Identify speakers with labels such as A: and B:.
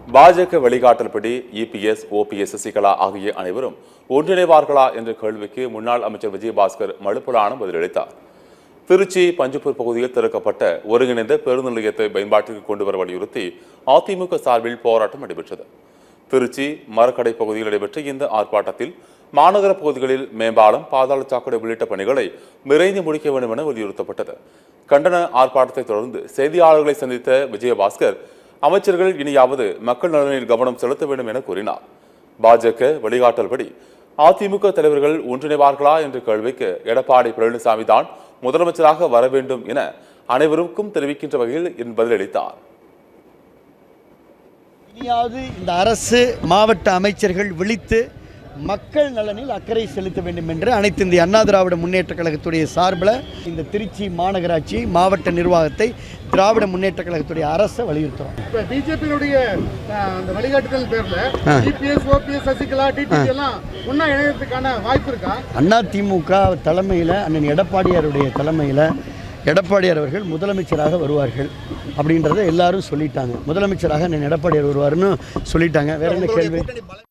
A: பாஜக வழிகாட்டல்படி EPS, OPS, Sasikala ஆகிய அனைவரும் ஒன்றிணைவார்களா என்ற கேள்விக்கு முன்னாள் அமைச்சர் விஜயபாஸ்கர் மழுப்பலான பதிலளித்தார். திருச்சி பஞ்சப்பூர் பகுதியில் திறக்கப்பட்ட ஒருங்கிணைந்த பேருந்து நிலையத்தை பயன்பாட்டிற்கு கொண்டு வர வலியுறுத்தி அதிமுக சார்பில் போராட்டம் நடைபெற்றது. திருச்சி மரக்கடை பகுதியில் நடைபெற்ற இந்த ஆர்ப்பாட்டத்தில் மாநகர பகுதிகளில் மேம்பாலம், பாதாள சாக்கடை உள்ளிட்ட பணிகளை விரைந்து முடிக்க வேண்டும் என வலியுறுத்தப்பட்டது. கண்டன ஆர்ப்பாட்டத்தை தொடர்ந்து செய்தியாளர்களை சந்தித்த விஜயபாஸ்கர், அமைச்சர்கள் இனியாவது மக்கள் நலனில் கவனம் செலுத்த வேண்டும் என கூறினார். பாஜக வழிகாட்டல்படி அதிமுக தலைவர்கள் ஒன்றிணைவார்களா என்ற கேள்விக்கு எடப்பாடி பழனிசாமி தான் முதலமைச்சராக வர வேண்டும் என அனைவருக்கும் தெரிவிக்கின்ற வகையில் பதிலளித்தார்.
B: இனியாவது இந்த அரசு மாவட்ட அமைச்சர்கள் விழித்து மக்கள் நலனில் அக்கறை செலுத்த வேண்டும் என்று அனைத்து இந்திய அண்ணா திராவிட முன்னேற்ற கழகத்துடைய சார்பில் இந்த திருச்சி மாநகராட்சி மாவட்ட நிர்வாகத்தை திராவிட முன்னேற்ற கழகத்துடைய அரசை வலியுறுத்துறோம்.
C: இப்போ பிஜேபியினுடைய அந்த வழிகாட்டுதல் பேரில் இபிஎஸ், ஓபிஎஸ், சசிகலா, டிடிவி எல்லாம் ஒன்றா இணையத்துக்கான வாய்ப்பு இருக்கா?
B: அதிமுக தலைமையில் அண்ணன் எடப்பாடியாருடைய தலைமையில் எடப்பாடியார் அவர்கள் முதலமைச்சராக வருவார்கள் அப்படின்றத எல்லாரும் சொல்லிட்டாங்க. முதலமைச்சராக அண்ணன் எடப்பாடியார் வருவார்னு சொல்லிட்டாங்க. வேற என்ன கேள்வி?